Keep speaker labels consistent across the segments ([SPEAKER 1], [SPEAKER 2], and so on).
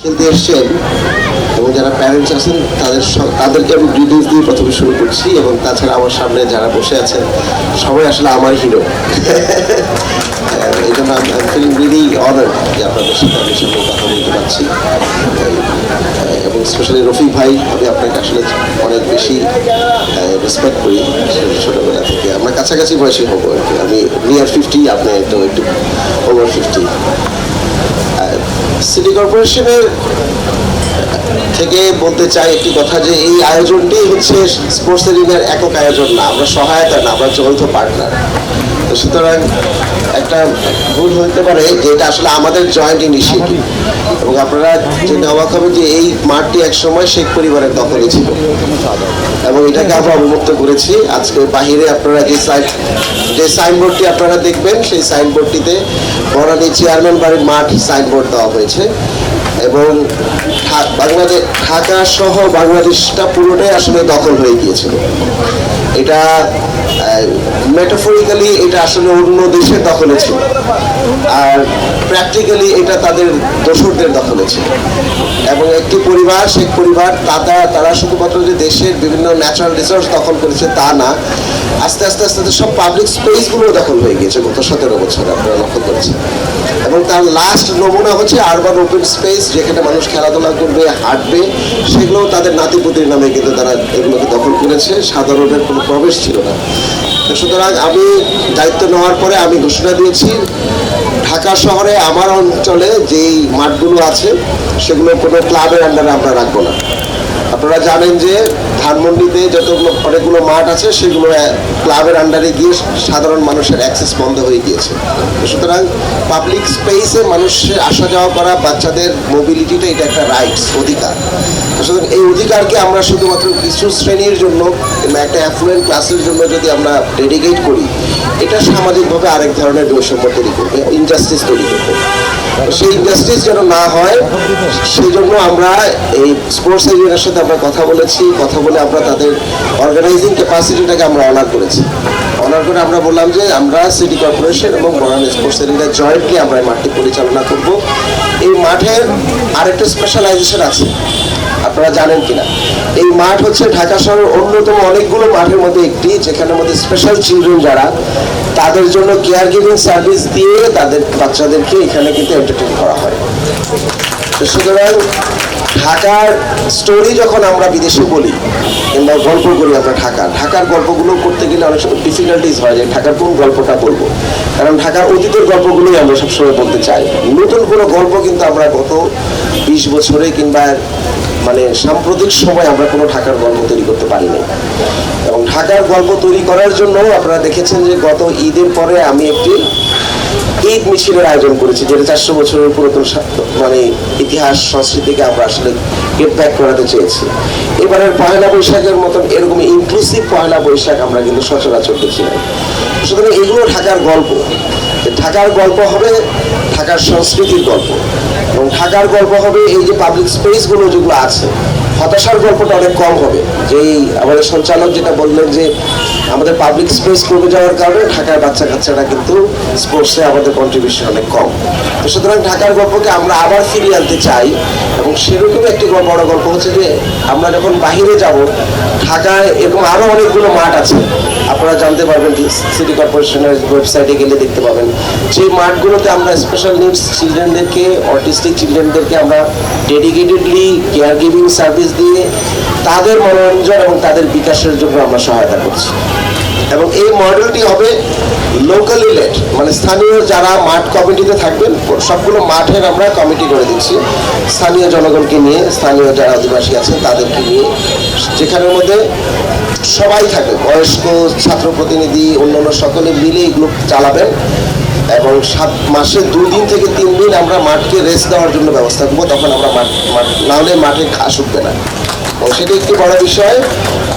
[SPEAKER 1] খেলতে এসছেন এবং যারা প্যারেন্টস আছেন তাদেরকে আমি ডিটেলস দিয়ে প্রথমে শুরু করছি, এবং তাছাড়া আমার সামনে যারা বসে আছেন সবাই আসলে আমার হিরো। এই জন্য আমি ফিলিং রিয়েলি অনার্ড যে আপনাদের সাথে আমি সামনে কথা বলতে পারছি, এবং স্পেশালি রফিক ভাই, আমি আপনাকে আসলে অনেক বেশি রেসপেক্ট করি ছোটোবেলা থেকে। আমরা কাছাকাছি বয়সী হবো আর কি, আমি নিয়ার 50, আপনি তো একটু ওভার 50। সিটি কর্পোরেশনের থেকে বলতে চাই একটি কথা, যে এই আয়োজনটি হচ্ছে স্পোর্টস এরিনার একক আয়োজন না, আমরা সহায়তা না, আমরা যৌথ পার্টনার। তো সুতরাং একটা ভুল হতে পারে যে এটা আসলে আমাদের জয়েন্ট ইনিশিয়েটিভ, এবং আপনারা জেনে অবাক হবে যে এই মাঠটি একসময় শেখ পরিবারের দখলে ছিল, এবং এটাকে আমরা অবমুক্ত করেছি। আজকে বাহিরে আপনারা যে সাইনবোর্ডটি আপনারা দেখবেন, সেই সাইনবোর্ডটিতে বনানী চেয়ারম্যান বাড়ির মাঠ সাইনবোর্ড দেওয়া হয়েছে, এবং ঢাকা সহ বাংলাদেশটা পুরোটাই আসলে দখল হয়ে গিয়েছিল। এটা মেটাফরিক্যালি এটা আসলে অন্য দেশের দখলে ছিল, আর প্র্যাকটিক্যালি এটা তাদের দোসরদের দখলে ছিল। এবং একটি পরিবার, শেখ পরিবার, তারা শুধুমাত্র যে দেশের বিভিন্ন ন্যাচারাল রিসোর্স দখল করেছে তা না, আস্তে আস্তে আস্তে আস্তে সব পাবলিক স্পেসগুলো দখল হয়ে গিয়েছে গত 17 বছরে, আপনারা লক্ষ্য করেছেন। এবং তার লাস্ট নমুনা হচ্ছে আরবান ওপেন স্পেস, যেখানে মানুষ খেলাধুলা করবে, হাঁটবে, সেগুলোও তাদের নাতিপুতির নামে কিন্তু তারা এগুলোকে দখল করেছে, সাধারণের কোনো প্রবেশ ছিল না। সুতরাং আমি দায়িত্ব নেওয়ার পরে আমি ঘোষণা দিয়েছি, ঢাকা শহরে আমার অঞ্চলে যেই মাঠগুলো আছে সেগুলো কোনো ক্লাবের আন্ডারে আমরা রাখবো না। আপনারা জানেন যে ধানমন্ডিতে যতগুলো অনেকগুলো মাঠ আছে সেগুলো ক্লাবের আন্ডারে গিয়ে সাধারণ মানুষের অ্যাক্সেস বন্ধ হয়ে গিয়েছে। সুতরাং পাবলিক স্পেসে মানুষের আসা যাওয়া করা, বাচ্চাদের মোবিলিটিটা, এটা একটা রাইটস, অধিকার। সুতরাং এই অধিকারকে আমরা শুধুমাত্র কিছু শ্রেণীর জন্য কিংবা একটা অ্যাফ্লুয়েন্ট ক্লাসের জন্য যদি আমরা ডেডিকেট করি, এটা সামাজিকভাবে আরেক ধরনের বৈষম্য তৈরি করবে, ইনজাস্টিস তৈরি করবে। সেই ইনজাস্টিস যেন না হয়, সেই জন্য আমরা এই স্পোর্টস এরিয়ার সাথে আমরা কথা বলেছি, কথা বলে আমরা তাদের অর্গানাইজিং ক্যাপাসিটিটাকে আমরা অনার করেছি। অনার করে আমরা বললাম যে আমরা সিটি কর্পোরেশন এবং বনানী স্পোর্টস এরিয়া জয়েন্টলি আমরা এই মাঠটি পরিচালনা করব। এই মাঠের আরেকটা স্পেশালাইজেশন আছে, আপনারা জানেন কিনা, এই মাঠ হচ্ছে ঢাকা শহরের অন্যতম অনেকগুলো মাঠের মধ্যে একটি, যেখানে মধ্যে স্পেশাল চিলড্রেন যারা, তাদের জন্য কেয়ার গিভিং সার্ভিস দিয়ে তাদের বাচ্চাদেরকে এখানে কিন্তু এন্টারটেইন করা হয়। সুতরাং ঢাকার স্টোরি যখন আমরা বিদেশে বলি কিংবা গল্প করি, আমরা ঢাকার গল্পগুলো করতে গেলে অনেক সময় ডিফিকাল্টিস হয় যে ঢাকার কোন গল্পটা বলবো, কারণ ঢাকার অতীতের গল্পগুলোই আমরা সবসময় বলতে চাই। নতুন কোনো গল্প কিন্তু আমরা গত 20 বছরে কিংবা মানে সাম্প্রতিক সময় আমরা কোনো ঢাকার গল্প তৈরি করতে পারিনি। এবং ঢাকার গল্প তৈরি করার জন্য আপনারা দেখেছেন যে গত ঈদের পরে আমি একটি ঈদ মিছিলের আয়োজন করেছি, যেটা 400 বছরের পুরাতন মানে ইতিহাস সংস্কৃতিকে আমরা আসলে গেট ব্যাক করাতে চেয়েছি। এবারের পয়লা বৈশাখের মতন এরকম ইনক্লুসিভ পয়লা বৈশাখ আমরা কিন্তু সচরাচর দেখি না। সুতরাং এগুলো ঢাকার গল্প, ঢাকার গল্প হবে ঢাকার সংস্কৃতির গল্প, এবং ঢাকার গল্প হবে এই যে পাবলিক স্পেসগুলো যেগুলো আছে। হতাশার গল্পটা অনেক কম হবে, যেই আমাদের সঞ্চালক যেটা বললেন যে আমাদের পাবলিক স্পেস কমে যাওয়ার কারণে ঢাকার বাচ্চা কাচ্চারা কিন্তু স্পোর্টসে আমাদের কন্ট্রিবিউশন অনেক কম। তো সুতরাং ঢাকার গল্পকে আমরা আবার ফিরিয়ে আনতে চাই, এবং সেরকম একটি বড় গল্প হচ্ছে যে আমরা যখন বাহিরে যাব, ঢাকায় এরকম আরও অনেকগুলো মাঠ আছে, আপনারা জানতে পারবেন, সিটি কর্পোরেশনের ওয়েবসাইটে গেলে দেখতে পাবেন, সেই মাঠগুলোতে আমরা স্পেশাল নিডস চিলড্রেনদেরকে, অটিস্টিক চিলড্রেনদেরকে আমরা ডেডিকেটেডলি কেয়ার গিভিং সার্ভিস দিয়ে তাদের মনোরঞ্জন এবং তাদের বিকাশের জন্য আমরা সহায়তা করছি। এবং এই মডেলটি হবে লোকালি লেড, মানে স্থানীয় যারা মাঠ কমিটিতে থাকবেন, সবগুলো মাঠের আমরা কমিটি করে দিচ্ছি স্থানীয় জনগণকে নিয়ে, স্থানীয় যারা আদিবাসী আছেন তাদেরকে নিয়ে, যেখানের মধ্যে সবাই থাকবে, বয়স্ক, ছাত্র প্রতিনিধি, অন্যান্য সকলে মিলে এগুলো চালাবেন। এবং 7 মাসে 2 দিন থেকে 3 দিন আমরা মাঠকে রেস্ট দেওয়ার জন্য ব্যবস্থা করবো, তখন আমরা মাঠ না হলে মাঠে ঘাস উঠবে না, সেটা একটি বড় বিষয়।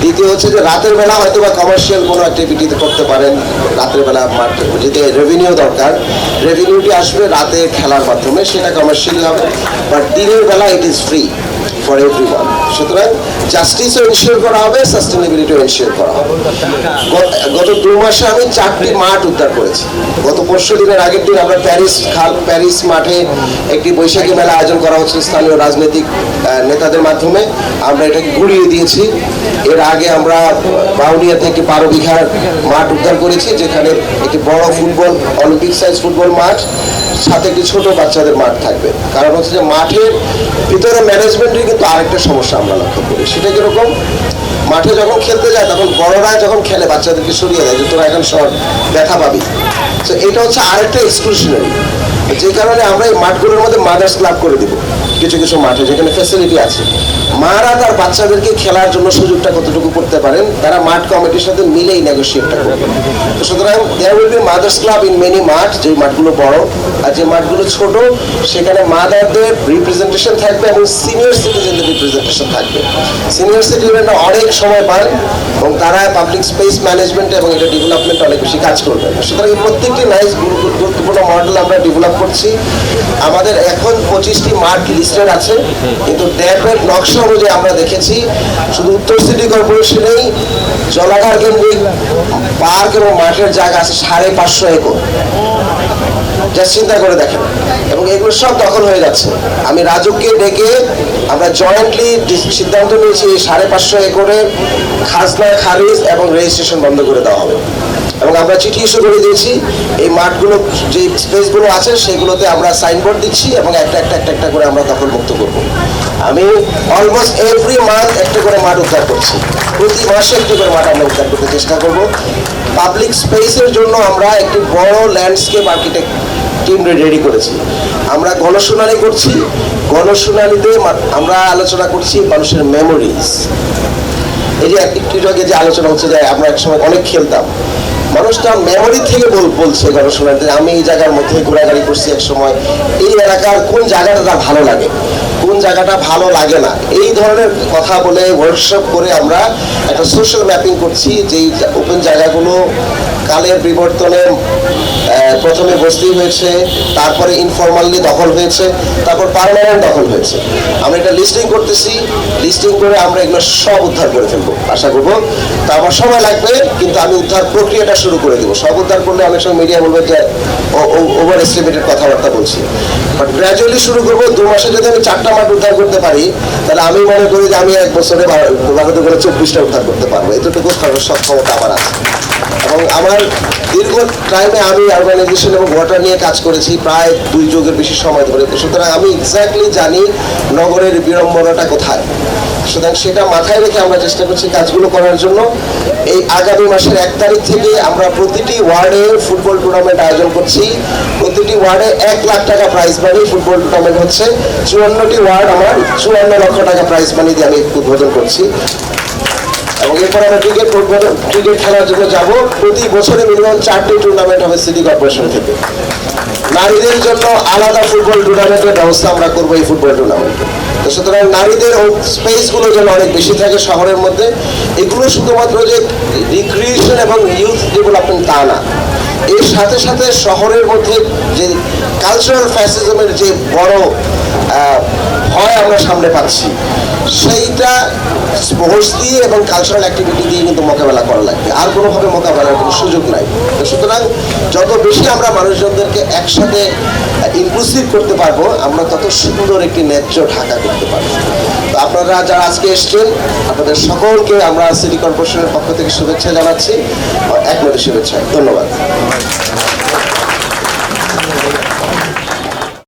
[SPEAKER 1] দ্বিতীয় হচ্ছে যে রাতের বেলা হয়তো বা কমার্শিয়াল কোনো অ্যাক্টিভিটিতে করতে পারেন, রাতের বেলা মাঠ যেতে রেভিনিউ দরকার, রেভিনিউটি আসবে রাতে খেলার মাধ্যমে, সেটা কমার্শিয়ালি হবে, বাট দিনের বেলা it is free for everyone. সুতরাং জাস্টিসও এনশিওর করা হবে, সাস্টেনেবিলিটিও এনশিওর করা হবে। গত 2 মাসে আমি 4টি মাঠ উদ্ধার করেছি। গত 5 দিনের আগের দিন আমরা প্যারিস মাঠে একটি বৈশাখী মেলা আয়োজন করা হচ্ছে স্থানীয় রাজনৈতিক নেতাদের মাধ্যমে, আমরা এটাকে গুড়িয়ে দিয়েছি। এর আগে আমরা বাউনিয়াতে একটি 12 বিঘার মাঠ উদ্ধার করেছি, যেখানে একটি বড় ফুটবল অলিম্পিক সাইজ ফুটবল মাঠ সাথে একটি ছোট বাচ্চাদের মাঠ থাকবে। কারণ হচ্ছে যে মাঠের ভিতরে ম্যানেজমেন্টের কিন্তু আরেকটা সমস্যা আমরা লক্ষ্য করি। সেটা কিরকম, মাঠে যখন খেলতে যায় তখন বড়রা যখন খেলে বাচ্চাদেরকে সরিয়ে দেয় যে তোরা এখন শর্ট ব্যথা পাবি। তো এটা হচ্ছে আরেকটা এক্সক্লুশনারি, যে কারণে আমরা এই মাঠগুলোর মধ্যে মাদার্স ক্লাব করে দিব। কিছু কিছু মাঠে যেখানে ফ্যাসিলিটি আছে, মারা তার বাচ্চাদেরকে খেলার জন্য সুযোগটা কতটুকু করতে পারেন তারা মাঠ কমিটির সাথে মিলেই নেগোসিয়েটটা করবেন। তো সুতরাং there will be mothers club in many মাঠ, যে মাঠগুলো বড়, আর যে মাঠগুলো ছোট সেখানে মাদারদের রিপ্রেজেন্টেশন থাকবে এবং সিনিয়র সিটিজেনদের রিপ্রেজেন্টেশন থাকবে। সিনিয়র সিটিজেনরা অনেক সময় পান এবং তারা পাবলিক স্পেস ম্যানেজমেন্ট এবং এটা ডেভেলপমেন্ট অনেক বেশি কাজ করবেন। সুতরাং এই প্রত্যেকটি নাইস গুরুত্বপূর্ণ মডেল আমরা ডেভেলপ করছি। আমাদের এখন 25টি মাঠ লিস্টেড আছে, কিন্তু ড্যাপের নকশা অনুযায়ী আমরা দেখেছি শুধু উত্তর সিটি কর্পোরেশনেই জলাধার কেন্দ্রিক পার্ক এবং মাঠের জায়গা আছে 550 একর। জাস্ট চিন্তা করে দেখেন, এবং এগুলো সব দখল হয়ে যাচ্ছে। আমি রাজুককে ডেকে আমরা জয়েন্টলি সিদ্ধান্ত নিয়েছি 550 একরের খাজনা খারিজ এবং রেজিস্ট্রেশন বন্ধ করে দেওয়া হবে। এবং আমরা চিঠি ইস্যু করে দিয়েছি, এই মাঠগুলো যে স্পেসগুলো আছে সেগুলোতে আমরা সাইনবোর্ড দিচ্ছি এবং একটা করে আমরা দখল মুক্ত করব। আমি অলমোস্ট এভরি মান্থ একটা করে মাঠ উদ্ধার করছি, প্রতি মাসে একটি করে মাঠ আমরা উদ্ধার করতে চেষ্টা করব। পাবলিক স্পেসের জন্য আমরা একটি বড় ল্যান্ডস্কেপ আর্কিটেক্ট টিম রেডি করেছি। আমরা গণশুনানি করছি, গণশুনানিতে আমরা আলোচনা করছি মানুষের মেমোরিজ। এই যে একটু আগে যে আলোচনা হচ্ছে যে আমরা এক সময় অনেক খেলতাম, মানুষটা মেমোরি থেকে বলছে গণশুনানিতে আমি এই জায়গার মধ্যে ঘোরাঘুরি করছি এক সময়, এই এলাকার কোন জায়গাটা তার ভালো লাগে, কোন জায়গাটা ভালো লাগে না, এই ধরনের কথা বলে ওয়ার্কশপ করে আমরা একটা সোশ্যাল ম্যাপিং করছি যে এই ওপেন জায়গাগুলো কালের বিবর্তনে প্রথমে বস্তি হয়েছে, তারপরে ইনফরমালি দখল হয়েছে, তারপর পার্মানেন্ট দখল হয়েছে। আমরা এটা লিস্টিং করতেছি, লিস্টিং করে আমরা এগুলো সব উদ্ধার করে ফেলবো আশা করবো। তো আমার সময় লাগবে, কিন্তু আমি উদ্ধার প্রক্রিয়াটা শুরু করে দেবো। সব উদ্ধার করলে অনেক সময় মিডিয়া বলবে যে ওভার এস্টিমেটেড কথাবার্তা বলছি, বাট গ্র্যাজুয়ালি শুরু করবো। 2 মাসে যদি আমি 4টা মাঠ উদ্ধার করতে পারি, তাহলে আমি মনে করি যে আমি 1 বছরে 24টা উদ্ধার করতে পারবো। এতটুকু সক্ষমতা আমার আছে। এবং আমার দীর্ঘ টাইমে আমি আরবানাইজেশন এবং ওয়াটার নিয়ে কাজ করেছি প্রায় 2 যুগের বেশি সময় ধরে। সুতরাং আমি এক্স্যাক্টলি জানি নগরের বিড়ম্বনাটা কোথায়। সুতরাং সেটা মাথায় রেখে আমরা চেষ্টা করছি কাজগুলো করার জন্য। এই আগামী মাসের 1 তারিখ থেকে আমরা প্রতিটি ওয়ার্ডে ফুটবল টুর্নামেন্ট আয়োজন করছি। প্রতিটি ওয়ার্ডে 1 লাখ টাকা প্রাইজ মানি ফুটবল টুর্নামেন্ট হচ্ছে। 54টি ওয়ার্ড আমার 54 লক্ষ টাকা প্রাইজ মানি দিয়ে আমি উদ্বোধন করছি। এবং এরপর আমরা ক্রিকেট খেলার জন্য যাব। প্রতি বছরে মিনিমাম 4টি টুর্নামেন্ট হবে সিটি কর্পোরেশন থেকে। নারীদের জন্য আলাদা ফুটবল টুর্নামেন্টের ব্যবস্থা আমরা করবো এই ফুটবল টুর্নামেন্টে। তো সুতরাং নারীদের স্পেসগুলো যেন অনেক বেশি থাকে শহরের মধ্যে। এগুলো শুধুমাত্র যে রিক্রিয়েশন এবং ইউথ ডেভেলপমেন্ট তা না, এর সাথে সাথে শহরের মধ্যে যে কালচারাল ফ্যাসিজমের যে বড় ভয় আমরা সামনে পাচ্ছি, সেইটা স্পোর্টস দিয়ে এবং কালচারাল অ্যাক্টিভিটি দিয়ে কিন্তু মোকাবেলা করা লাগবে। আর কোনোভাবে মোকাবেলার কোনো সুযোগ নাই। তো সুতরাং যত বেশি আমরা মানুষজনদেরকে একসাথে ইনক্লুসিভ করতে পারবো, আমরা তত সুন্দর একটি ন্যায্য ঢাকা করতে পারবো। তো আপনারা যারা আজকে এসছেন, আপনাদের সকলকে আমরা সিটি কর্পোরেশনের পক্ষ থেকে শুভেচ্ছা জানাচ্ছি, একমাত্র শুভেচ্ছা। ধন্যবাদ।